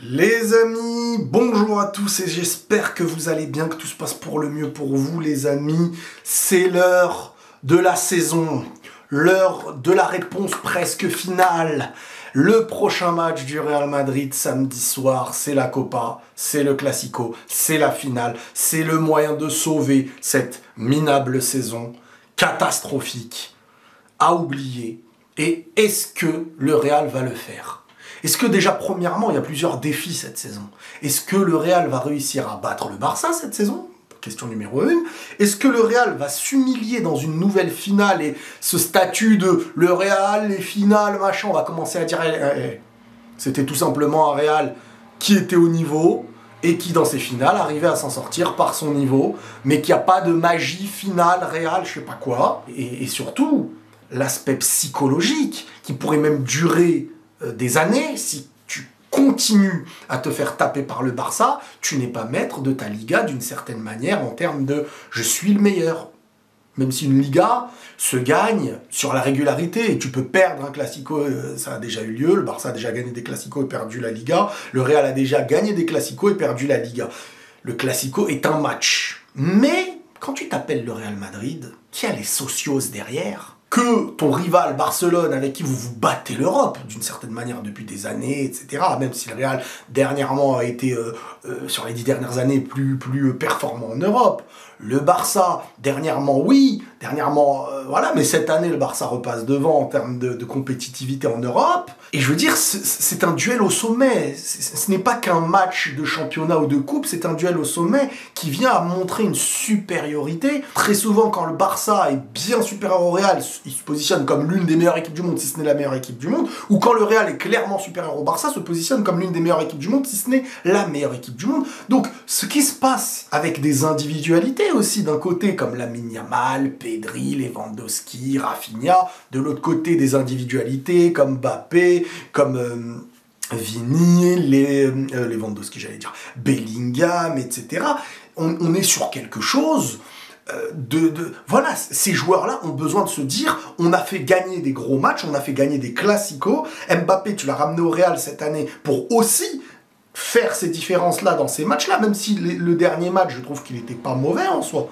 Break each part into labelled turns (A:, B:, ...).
A: Les amis, bonjour à tous et j'espère que vous allez bien, que tout se passe pour le mieux pour vous les amis. C'est l'heure de la saison, l'heure de la réponse presque finale. Le prochain match du Real Madrid samedi soir, c'est la Copa, c'est le Classico, c'est la finale, c'est le moyen de sauver cette minable saison catastrophique à oublier. Et est-ce que le Real va le faire ? Est-ce que déjà, premièrement, il y a plusieurs défis cette saison? Est-ce que le Real va réussir à battre le Barça cette saison? Question numéro 1. Est-ce que le Real va s'humilier dans une nouvelle finale et ce statut de le Real, les finales, machin, on va commencer à dire c'était tout simplement un Real qui était au niveau et qui, dans ses finales, arrivait à s'en sortir par son niveau, mais qu'il n'y a pas de magie finale, Real, je sais pas quoi. Et surtout, l'aspect psychologique qui pourrait même durer des années, si tu continues à te faire taper par le Barça, tu n'es pas maître de ta Liga d'une certaine manière en termes de « je suis le meilleur ». Même si une Liga se gagne sur la régularité, et tu peux perdre un Classico, ça a déjà eu lieu, le Barça a déjà gagné des Classicos et perdu la Liga, le Real a déjà gagné des Classicos et perdu la Liga. Le Classico est un match. Mais quand tu t'appelles le Real Madrid, qui a les socios derrière, que ton rival Barcelone, avec qui vous vous battez l'Europe, d'une certaine manière depuis des années, etc., même si le Real, dernièrement, a été, sur les 10 dernières années, plus performant en Europe. Le Barça, dernièrement, oui, voilà, mais cette année, le Barça repasse devant en termes de compétitivité en Europe. Et je veux dire, c'est un duel au sommet. Ce n'est pas qu'un match de championnat ou de coupe, c'est un duel au sommet qui vient à montrer une supériorité. Très souvent, quand le Barça est bien supérieur au Real, il se positionne comme l'une des meilleures équipes du monde, si ce n'est la meilleure équipe du monde, ou quand le Real est clairement supérieur au Barça, se positionne comme l'une des meilleures équipes du monde, si ce n'est la meilleure équipe du monde. Donc, ce qui se passe avec des individualités aussi, d'un côté, comme Lamine Yamal, Pedri, Lewandowski, Rafinha, de l'autre côté, des individualités comme Mbappé, comme Vini, Lewandowski, j'allais dire, Bellingham, etc. On est sur quelque chose voilà, ces joueurs-là ont besoin de se dire, on a fait gagner des gros matchs, on a fait gagner des classicos. Mbappé, tu l'as ramené au Real cette année pour aussi faire ces différences-là dans ces matchs-là, même si le dernier match, je trouve qu'il n'était pas mauvais en soi.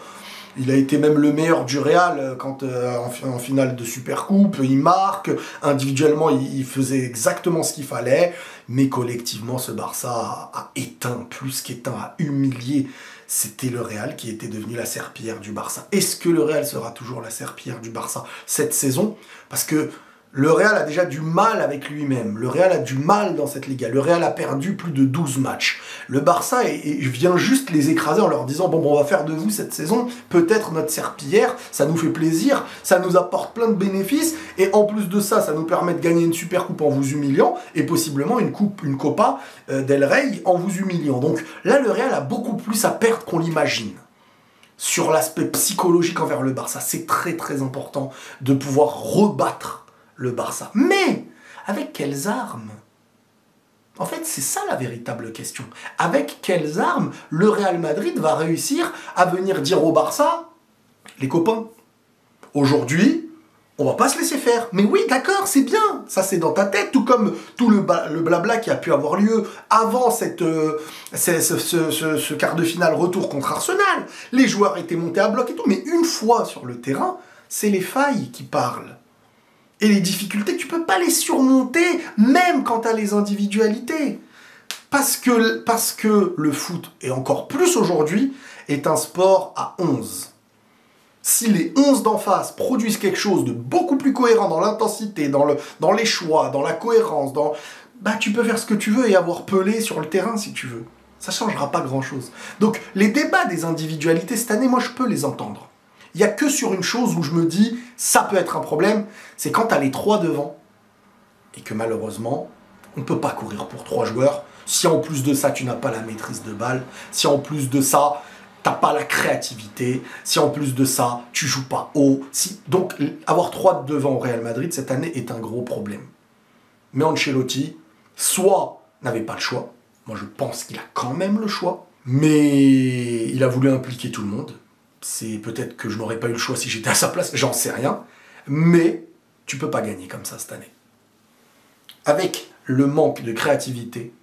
A: Il a été même le meilleur du Real quand en finale de Supercoupe, il marque, individuellement il faisait exactement ce qu'il fallait, mais collectivement ce Barça a éteint, plus qu'éteint, a humilié. C'était le Real qui était devenu la serpillière du Barça. Est-ce que le Real sera toujours la serpillière du Barça cette saison? Parce que le Real a déjà du mal avec lui-même. Le Real a du mal dans cette Liga. Le Real a perdu plus de 12 matchs. Le Barça vient juste les écraser en leur disant « Bon, on va faire de vous cette saison peut-être notre serpillière, ça nous fait plaisir, ça nous apporte plein de bénéfices, et en plus de ça, ça nous permet de gagner une super coupe en vous humiliant, et possiblement une Copa del Rey en vous humiliant. » Donc là, le Real a beaucoup plus à perdre qu'on l'imagine. Sur l'aspect psychologique envers le Barça, c'est très très important de pouvoir rebattre le Barça. Mais avec quelles armes? En fait, c'est ça la véritable question. Avec quelles armes le Real Madrid va réussir à venir dire au Barça, les copains, aujourd'hui, on va pas se laisser faire. Mais oui, d'accord, c'est bien. Ça, c'est dans ta tête, tout comme tout le blabla qui a pu avoir lieu avant ce quart de finale retour contre Arsenal. Les joueurs étaient montés à bloc et tout. Mais une fois sur le terrain, c'est les failles qui parlent. Et les difficultés, tu peux pas les surmonter, même quand tu as les individualités. Parce que le foot, et encore plus aujourd'hui, est un sport à 11. Si les 11 d'en face produisent quelque chose de beaucoup plus cohérent dans l'intensité, dans les choix, dans la cohérence, tu peux faire ce que tu veux et avoir Pelé sur le terrain si tu veux. Ça ne changera pas grand-chose. Donc les débats des individualités cette année, moi je peux les entendre. Il n'y a que sur une chose où je me dis, ça peut être un problème, c'est quand tu as les 3 devant, et que malheureusement, on ne peut pas courir pour 3 joueurs, si en plus de ça, tu n'as pas la maîtrise de balle, si en plus de ça, tu n'as pas la créativité, si en plus de ça, tu joues pas haut. Donc, avoir 3 devant au Real Madrid cette année est un gros problème. Mais Ancelotti, soit n'avait pas le choix, moi je pense qu'il a quand même le choix, mais il a voulu impliquer tout le monde. C'est peut-être que je n'aurais pas eu le choix si j'étais à sa place, j'en sais rien. Mais tu peux pas gagner comme ça cette année. Avec le manque de créativité,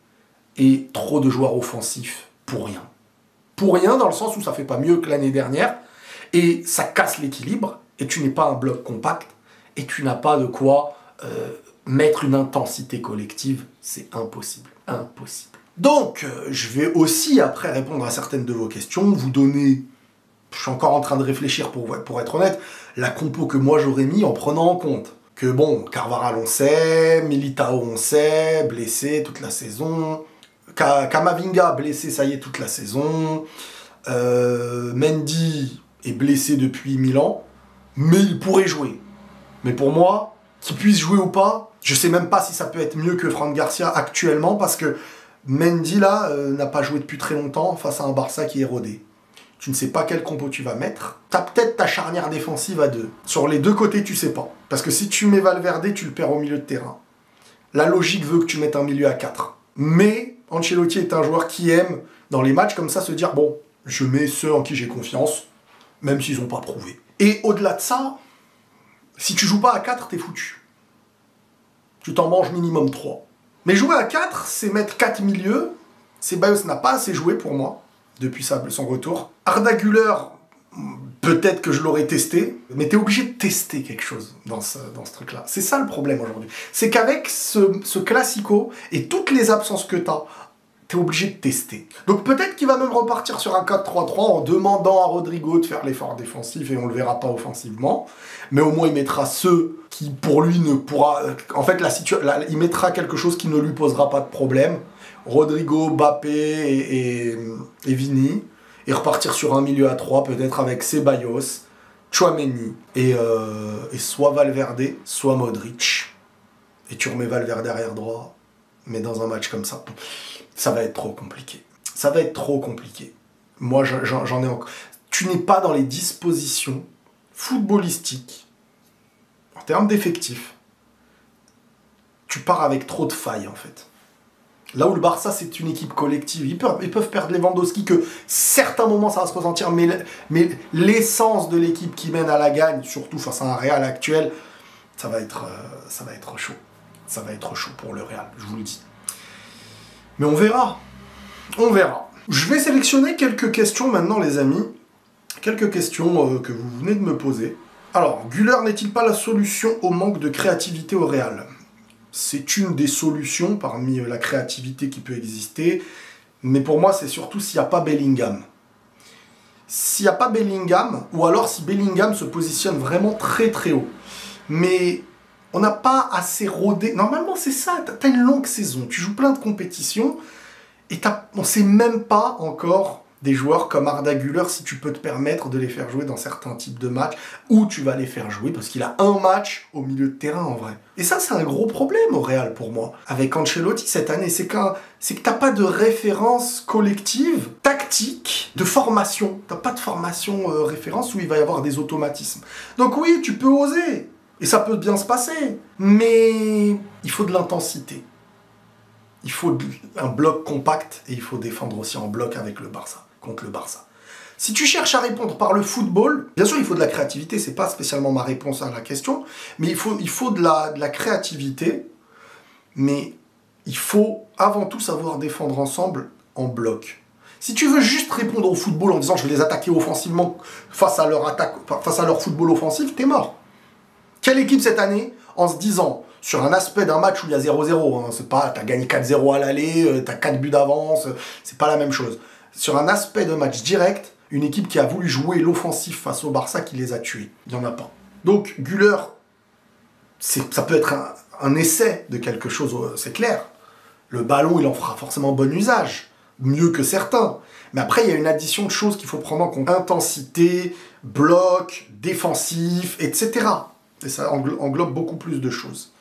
A: et trop de joueurs offensifs pour rien. Pour rien dans le sens où ça fait pas mieux que l'année dernière, et ça casse l'équilibre, et tu n'es pas un bloc compact, et tu n'as pas de quoi mettre une intensité collective, c'est impossible, impossible. Donc, je vais aussi, après répondre à certaines de vos questions, vous donner, je suis encore en train de réfléchir pour être honnête, la compo que moi j'aurais mis en prenant en compte que bon, Carvajal on sait, Militao on sait, blessé toute la saison, Camavinga blessé ça y est toute la saison, Mendy est blessé depuis Milan, mais il pourrait jouer. Mais pour moi, qu'il puisse jouer ou pas, je sais même pas si ça peut être mieux que Fran Garcia actuellement, parce que Mendy là n'a pas joué depuis très longtemps face à un Barça qui est rodé. Tu ne sais pas quel compo tu vas mettre. Tu as peut-être ta charnière défensive à 2. Sur les deux côtés, tu sais pas. Parce que si tu mets Valverde, tu le perds au milieu de terrain. La logique veut que tu mettes un milieu à 4. Mais Ancelotti est un joueur qui aime, dans les matchs comme ça, se dire « Bon, je mets ceux en qui j'ai confiance, même s'ils n'ont pas prouvé. » Et au-delà de ça, si tu joues pas à 4, t'es foutu. Tu t'en manges minimum 3. Mais jouer à 4, c'est mettre 4 milieux. Ceballos n'a pas assez joué pour moi, depuis son retour. Arda Güler, peut-être que je l'aurais testé, mais t'es obligé de tester quelque chose dans ce truc-là. C'est ça le problème aujourd'hui. C'est qu'avec ce classico et toutes les absences que t'as, t'es obligé de tester. Donc peut-être qu'il va même repartir sur un 4-3-3 en demandant à Rodrigo de faire l'effort défensif et on le verra pas offensivement. Mais au moins il mettra ceux qui pour lui ne pourra... En fait, il mettra quelque chose qui ne lui posera pas de problème. Rodrigo, Mbappé et Vini, et repartir sur un milieu à 3, peut-être avec Ceballos, Tchouaméni, et soit Valverde, soit Modric. Et tu remets Valverde arrière droit, mais dans un match comme ça, ça va être trop compliqué. Ça va être trop compliqué. Moi, j'en ai encore... Tu n'es pas dans les dispositions footballistiques, en termes d'effectifs. Tu pars avec trop de failles, en fait. Là où le Barça, c'est une équipe collective. Ils peuvent perdre Lewandowski, que certains moments, ça va se ressentir, mais l'essence de l'équipe qui mène à la gagne, surtout face à un Real actuel, ça va être chaud. Ça va être chaud pour le Real, je vous le dis. Mais on verra. On verra. Je vais sélectionner quelques questions maintenant, les amis. Quelques questions que vous venez de me poser. Alors, Güler n'est-il pas la solution au manque de créativité au Real ? C'est une des solutions parmi la créativité qui peut exister. Mais pour moi, c'est surtout s'il n'y a pas Bellingham. S'il n'y a pas Bellingham, ou alors si Bellingham se positionne vraiment très très haut. Mais on n'a pas assez rodé. Normalement, c'est ça. Tu as une longue saison. Tu joues plein de compétitions. Et on ne sait même pas encore des joueurs comme Arda Güler, si tu peux te permettre de les faire jouer dans certains types de matchs, où tu vas les faire jouer, parce qu'il a un match au milieu de terrain en vrai. Et ça, c'est un gros problème au Real pour moi. Avec Ancelotti cette année, c'est que t'as pas de référence collective, tactique, de formation. T'as pas de formation référence où il va y avoir des automatismes. Donc oui, tu peux oser, et ça peut bien se passer, mais il faut de l'intensité. Il faut un bloc compact, et il faut défendre aussi en bloc avec le Barça. Contre le Barça. Si tu cherches à répondre par le football, bien sûr il faut de la créativité, c'est pas spécialement ma réponse à la question, mais il faut de la créativité, mais il faut avant tout savoir défendre ensemble en bloc. Si tu veux juste répondre au football en disant je vais les attaquer offensivement face à leur football offensif, t'es mort. Quelle équipe cette année, en se disant, sur un aspect d'un match où il y a 0-0, hein, c'est pas t'as gagné 4-0 à l'aller, t'as 4 buts d'avance, c'est pas la même chose. Sur un aspect de match direct, une équipe qui a voulu jouer l'offensif face au Barça qui les a tués. Il n'y en a pas. Donc, Güler, ça peut être un essai de quelque chose, c'est clair. Le ballon, il en fera forcément bon usage. Mieux que certains. Mais après, il y a une addition de choses qu'il faut prendre en compte. Intensité, bloc, défensif, etc. Et ça englobe beaucoup plus de choses.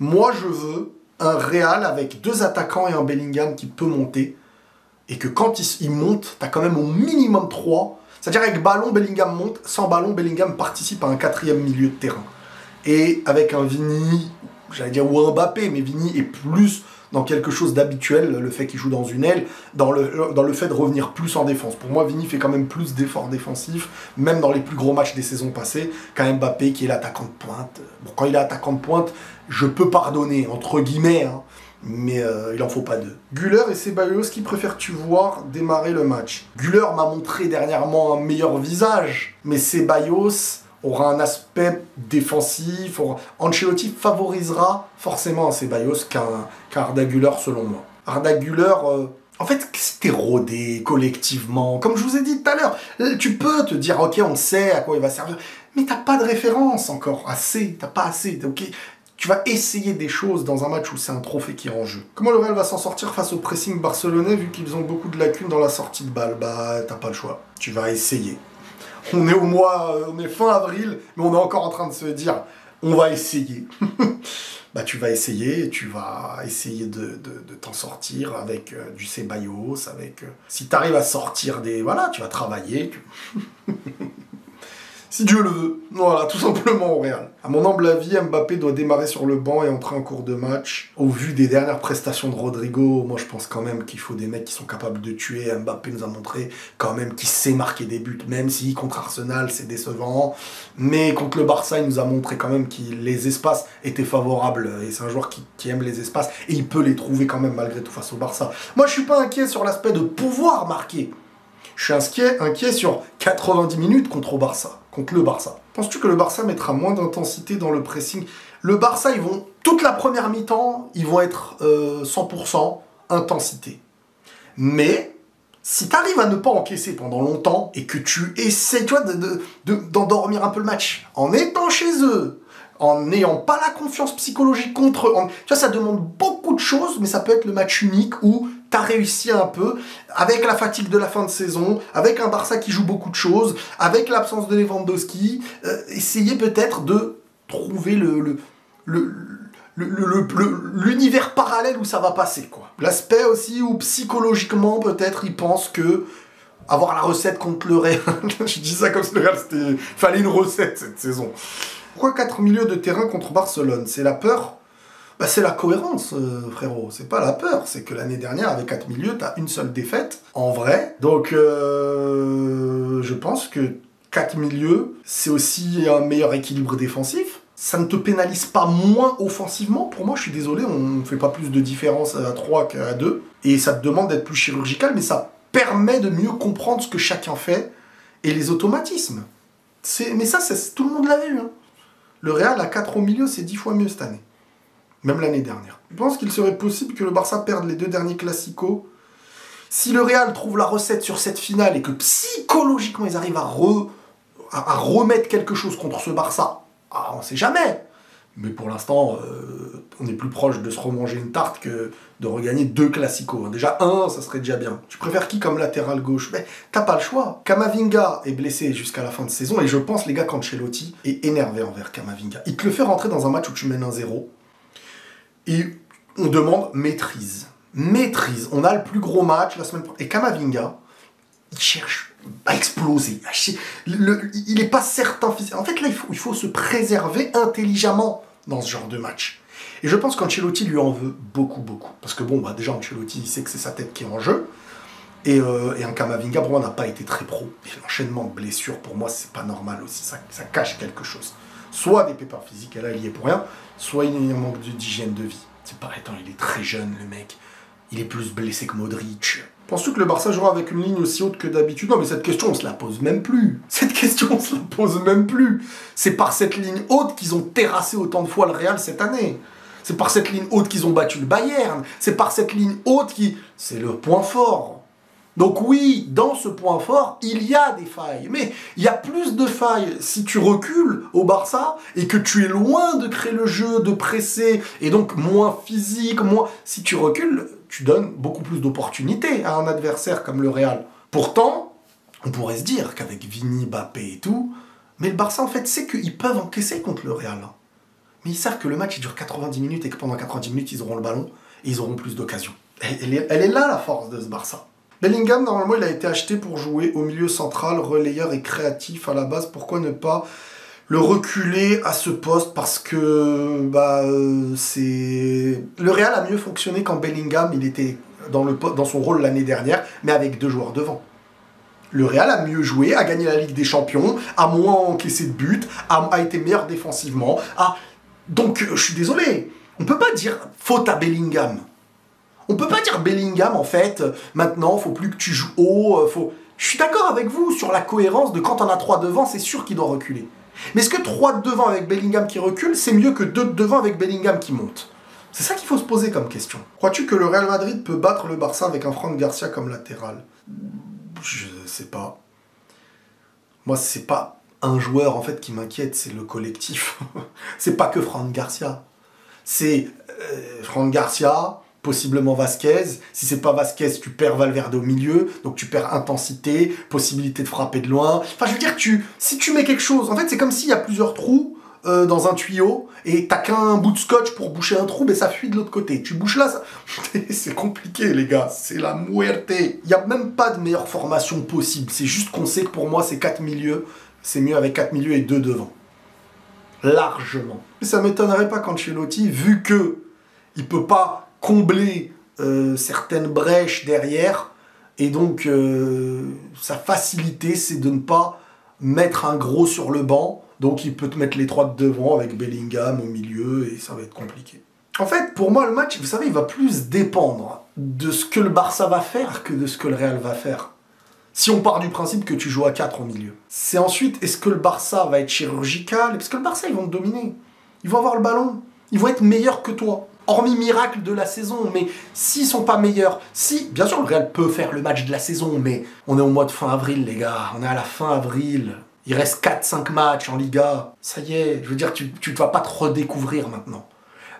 A: Moi, je veux un Real avec 2 attaquants et un Bellingham qui peut monter. Et que quand il monte, tu as quand même au minimum 3. C'est-à-dire avec ballon, Bellingham monte. Sans ballon, Bellingham participe à un 4e milieu de terrain. Et avec un Vini, j'allais dire ou un Mbappé, mais Vini est plus dans quelque chose d'habituel, le fait qu'il joue dans une aile, dans le fait de revenir plus en défense. Pour moi, Vini fait quand même plus d'efforts défensifs, même dans les plus gros matchs des saisons passées, qu'un Mbappé qui est l'attaquant de pointe. Bon, quand il est attaquant de pointe, je peux pardonner, entre guillemets, hein. mais il en faut pas deux. Güler et Ceballos, qui préfères-tu voir démarrer le match? Güler m'a montré dernièrement un meilleur visage, mais Ceballos aura un aspect défensif. Ancelotti favorisera forcément un Ceballos qu'un Arda Güler, selon moi. Arda Güler, en fait, c'était rodé collectivement. Comme je vous ai dit tout à l'heure, tu peux te dire, ok, on sait à quoi il va servir, mais t'as pas de référence encore assez, t'as pas assez, ok. Tu vas essayer des choses dans un match où c'est un trophée qui est en jeu. Comment le Real va s'en sortir face au pressing barcelonais vu qu'ils ont beaucoup de lacunes dans la sortie de balle? Bah, t'as pas le choix. Tu vas essayer. On est fin avril, mais on est encore en train de se dire, on va essayer. Bah, tu vas essayer de t'en sortir avec du Ceballos, si tu arrives à sortir des... Voilà, tu vas travailler. Si Dieu le veut. Voilà, tout simplement au Real. À mon humble avis, Mbappé doit démarrer sur le banc et entrer en cours de match. Au vu des dernières prestations de Rodrigo, moi je pense quand même qu'il faut des mecs qui sont capables de tuer. Mbappé nous a montré quand même qu'il sait marquer des buts, même si contre Arsenal c'est décevant. Mais contre le Barça, il nous a montré quand même que les espaces étaient favorables. Et c'est un joueur qui aime les espaces et il peut les trouver quand même malgré tout face au Barça. Moi je suis pas inquiet sur l'aspect de pouvoir marquer. Je suis inquiet sur 90 minutes contre le Barça. Penses-tu que le Barça mettra moins d'intensité dans le pressing? Le Barça, toute la première mi-temps, ils vont être 100% intensité. Mais, si tu arrives à ne pas encaisser pendant longtemps, et que tu essaies, tu vois, d'endormir un peu le match, en étant chez eux, en n'ayant pas la confiance psychologique contre eux, tu vois, ça demande beaucoup de choses, mais ça peut être le match unique où t'as réussi un peu, avec la fatigue de la fin de saison, avec un Barça qui joue beaucoup de choses, avec l'absence de Lewandowski, essayer peut-être de trouver l'univers parallèle où ça va passer, quoi. L'aspect aussi où psychologiquement, peut-être, ils pensent que avoir la recette contre le Real, je dis ça comme si le Real, fallait une recette cette saison. Pourquoi 4 milieux de terrain contre Barcelone? C'est la peur? Bah, c'est la cohérence, frérot. C'est pas la peur. C'est que l'année dernière, avec 4 milieux, t'as une seule défaite, en vrai. Donc, je pense que 4 milieux, c'est aussi un meilleur équilibre défensif. Ça ne te pénalise pas moins offensivement. Pour moi, je suis désolé, on ne fait pas plus de différence à 3 qu'à 2. Et ça te demande d'être plus chirurgical, mais ça permet de mieux comprendre ce que chacun fait et les automatismes. Mais ça, tout le monde l'a vu. Hein. Le Real à 4 au milieu, c'est 10 fois mieux cette année. Même l'année dernière. Je pense qu'il serait possible que le Barça perde les 2 derniers classicos. Si le Real trouve la recette sur cette finale et que psychologiquement ils arrivent à remettre quelque chose contre ce Barça, on ne sait jamais. Mais pour l'instant, on est plus proche de se remanger une tarte que de regagner 2 classicos. Déjà, ça serait déjà bien. Tu préfères qui comme latéral gauche? Mais t'as pas le choix. Camavinga est blessé jusqu'à la fin de saison et je pense, les gars, qu'Ancelotti est énervé envers Camavinga. Il te le fait rentrer dans un match où tu mènes 1-0. Et on demande maîtrise. Maîtrise. On a le plus gros match la semaine prochaine. Et Camavinga, il cherche à exploser. Il n'est pas certain physiquement. En fait, là, il faut se préserver intelligemment dans ce genre de match. Et je pense qu'Ancelotti lui en veut beaucoup, beaucoup. Parce que bon, déjà, Ancelotti, il sait que c'est sa tête qui est en jeu. Et un Camavinga, pour moi, n'a pas été très pro. Et l'enchaînement de blessures, pour moi, c'est pas normal aussi. Ça cache quelque chose. Soit des pépins physiques, et là, il y est pour rien, soit il y a un manque d'hygiène de vie. C'est pas étant, il est très jeune, le mec. Il est plus blessé que Modric. Penses-tu que le Barça jouera avec une ligne aussi haute que d'habitude? Non, mais cette question, on se la pose même plus. C'est par cette ligne haute qu'ils ont terrassé autant de fois le Real cette année. C'est par cette ligne haute qu'ils ont battu le Bayern. C'est par cette ligne haute qui... C'est le point fort. Donc oui, dans ce point fort, il y a des failles. Mais il y a plus de failles si tu recules au Barça et que tu es loin de créer le jeu, de presser, et donc moins physique, moins... Si tu recules, tu donnes beaucoup plus d'opportunités à un adversaire comme le Real. Pourtant, on pourrait se dire qu'avec Vini, Mbappé et tout, mais le Barça en fait sait qu'ils peuvent encaisser contre le Real. Mais ils savent que le match il dure 90 minutes et que pendant 90 minutes ils auront le ballon et ils auront plus d'occasions. Elle est là la force de ce Barça. Bellingham, normalement, il a été acheté pour jouer au milieu central, relayeur et créatif à la base. Pourquoi ne pas le reculer à ce poste? Parce que le Real a mieux fonctionné quand Bellingham il était dans son rôle l'année dernière, mais avec 2 joueurs devant. Le Real a mieux joué, a gagné la Ligue des Champions, a moins encaissé de buts, a été meilleur défensivement. Donc, je suis désolé, on peut pas dire faute à Bellingham. On peut pas dire Bellingham, en fait, maintenant, faut plus que tu joues haut, faut... Je suis d'accord avec vous sur la cohérence de quand on a 3 devant, c'est sûr qu'il doit reculer. Mais est-ce que 3 de devant avec Bellingham qui recule, c'est mieux que 2 de devant avec Bellingham qui monte? C'est ça qu'il faut se poser comme question. Crois-tu que le Real Madrid peut battre le Barça avec un Fran Garcia comme latéral? Je sais pas. Moi, c'est pas un joueur, en fait, qui m'inquiète, c'est le collectif. C'est pas que Fran Garcia. C'est Fran Garcia, possiblement Vasquez. Si c'est pas Vasquez, tu perds Valverde au milieu, donc tu perds intensité, possibilité de frapper de loin. Enfin, je veux dire, si tu mets quelque chose... En fait, c'est comme s'il y a plusieurs trous dans un tuyau, et t'as qu'un bout de scotch pour boucher un trou, mais ça fuit de l'autre côté. Tu bouches là, ça... c'est compliqué, les gars. C'est la muerte. Il n'y a même pas de meilleure formation possible. C'est juste qu'on sait que pour moi, c'est 4 milieux. C'est mieux avec 4 milieux et 2 devant. Largement. Mais ça m'étonnerait pas qu'Ancelotti, vu que il peut pas combler certaines brèches derrière, et donc sa facilité, c'est de ne pas mettre un gros sur le banc, donc il peut te mettre les 3 de devant avec Bellingham au milieu, et ça va être compliqué. En fait, pour moi, le match, vous savez, il va plus dépendre de ce que le Barça va faire que de ce que le Real va faire. Si on part du principe que tu joues à 4 au milieu. C'est ensuite, est-ce que le Barça va être chirurgical? Parce que le Barça, ils vont te dominer. Ils vont avoir le ballon. Ils vont être meilleurs que toi. Hormis miracle de la saison. Mais s'ils sont pas meilleurs, si, bien sûr, le Real peut faire le match de la saison, mais on est au mois de fin avril, les gars. On est à la fin avril. Il reste 4-5 matchs en Liga. Ça y est, je veux dire, tu ne vas pas te redécouvrir maintenant.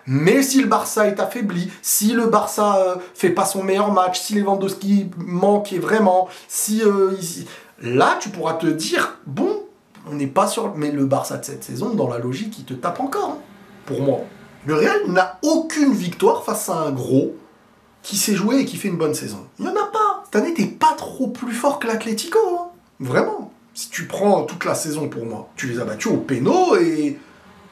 A: Mais si le Barça est affaibli, si le Barça fait pas son meilleur match, si Lewandowski manque vraiment, là tu pourras te dire, bon, on n'est pas sur... Mais le Barça de cette saison, dans la logique, il te tape encore, hein, pour moi. Le Real n'a aucune victoire face à un gros qui sait jouer et qui fait une bonne saison. Il n'y en a pas. Cette année, t'es pas trop plus fort que l'Atlético, hein. Vraiment. Si tu prends toute la saison pour moi, tu les as battus au péno et...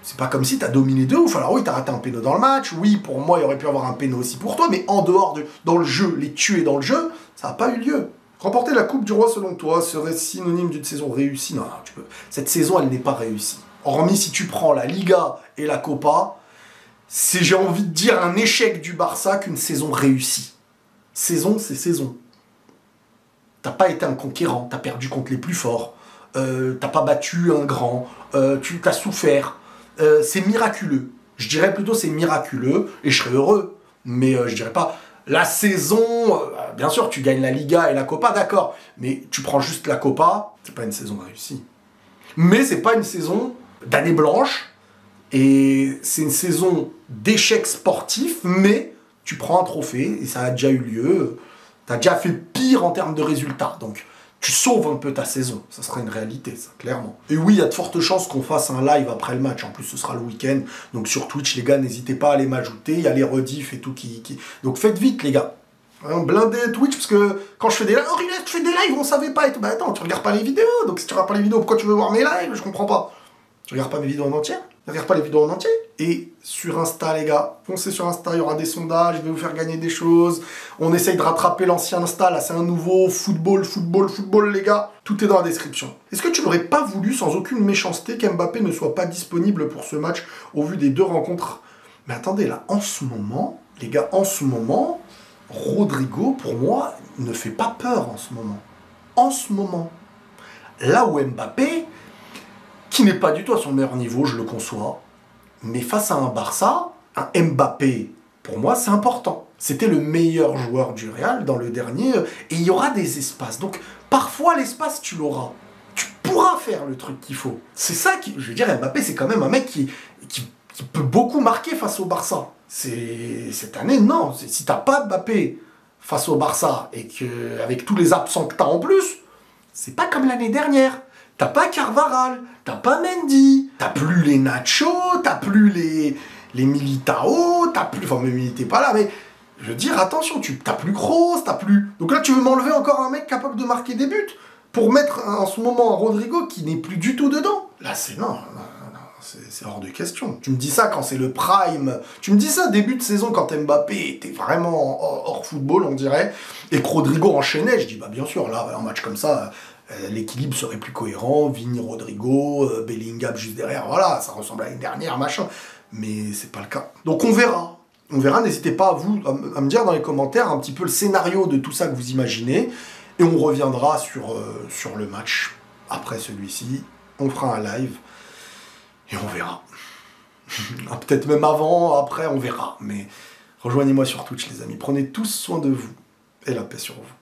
A: C'est pas comme si t'as dominé de ouf. Alors oui, t'as raté un péno dans le match. Oui, pour moi, il aurait pu avoir un péno aussi pour toi. Mais en dehors dans le jeu, les tuer dans le jeu, ça n'a pas eu lieu. Remporter la Coupe du Roi, selon toi, serait synonyme d'une saison réussie? Non, tu peux. Cette saison, elle n'est pas réussie. Hormis si tu prends la Liga et la Copa, c'est, j'ai envie de dire, un échec du Barça qu'une saison réussie. Saison, c'est saison. T'as pas été un conquérant. T'as perdu contre les plus forts. T'as pas battu un grand. Tu t'as souffert. C'est miraculeux. Je dirais plutôt c'est miraculeux et je serais heureux. Mais je dirais pas la saison. Bien sûr, tu gagnes la Liga et la Copa, d'accord. Mais tu prends juste la Copa, c'est pas une saison réussie. Mais c'est pas une saison d'année blanche et c'est une saison d'échecs sportifs. Mais tu prends un trophée et ça a déjà eu lieu. T'as déjà fait pire en termes de résultats. Donc tu sauves un peu ta saison, ça sera une réalité, ça, clairement. Et oui, il y a de fortes chances qu'on fasse un live après le match, en plus ce sera le week-end, donc sur Twitch, les gars, n'hésitez pas à aller m'ajouter, il y a les rediffs et tout Donc faites vite, les gars. Blindez Twitch, parce que quand je fais des lives, oh, tu fais des lives, on savait pas et tout. Bah attends, tu regardes pas les vidéos, donc si tu regardes pas les vidéos, pourquoi tu veux voir mes lives? Je comprends pas. Tu regardes pas mes vidéos en entier? Tu regardes pas les vidéos en entier? Et sur Insta, les gars, foncez sur Insta, il y aura des sondages, je vais vous faire gagner des choses. On essaye de rattraper l'ancien Insta, là c'est un nouveau football, les gars. Tout est dans la description. Est-ce que tu n'aurais pas voulu, sans aucune méchanceté, qu'Mbappé ne soit pas disponible pour ce match au vu des 2 rencontres? Mais attendez, là, en ce moment, les gars, en ce moment, Rodrigo, pour moi, ne fait pas peur en ce moment. En ce moment. Là où Mbappé, qui n'est pas du tout à son meilleur niveau, je le conçois, mais face à un Barça, un Mbappé, pour moi, c'est important. C'était le meilleur joueur du Real dans le dernier, et il y aura des espaces. Donc, parfois, l'espace, tu l'auras. Tu pourras faire le truc qu'il faut. C'est ça qui... Je veux dire, Mbappé, c'est quand même un mec qui peut beaucoup marquer face au Barça. Cette année, non. Si t'as pas Mbappé face au Barça, et que avec tous les absents que t'as en plus, c'est pas comme l'année dernière. T'as pas Carvajal, t'as pas Mendy, t'as plus les Nacho, t'as plus les Militao, t'as plus... Enfin, même il était pas là, mais... Je veux dire, attention, t'as plus Kroos, t'as plus... Donc là, tu veux m'enlever encore un mec capable de marquer des buts pour mettre en ce moment un Rodrigo qui n'est plus du tout dedans. Là, c'est... Non, c'est hors de question. Tu me dis ça quand c'est le prime. Tu me dis ça début de saison quand Mbappé était vraiment hors football, on dirait, et que Rodrigo enchaînait. Je dis, bah bien sûr, là, un match comme ça... l'équilibre serait plus cohérent, Vini, Rodrigo, Bellingham juste derrière, voilà, ça ressemble à l'année dernière, machin. Mais c'est pas le cas. Donc on verra. On verra, n'hésitez pas à me dire dans les commentaires un petit peu le scénario de tout ça que vous imaginez. Et on reviendra sur le match après celui-ci. On fera un live et on verra. Peut-être même avant, après, on verra. Mais rejoignez-moi sur Twitch, les amis. Prenez tous soin de vous et la paix sur vous.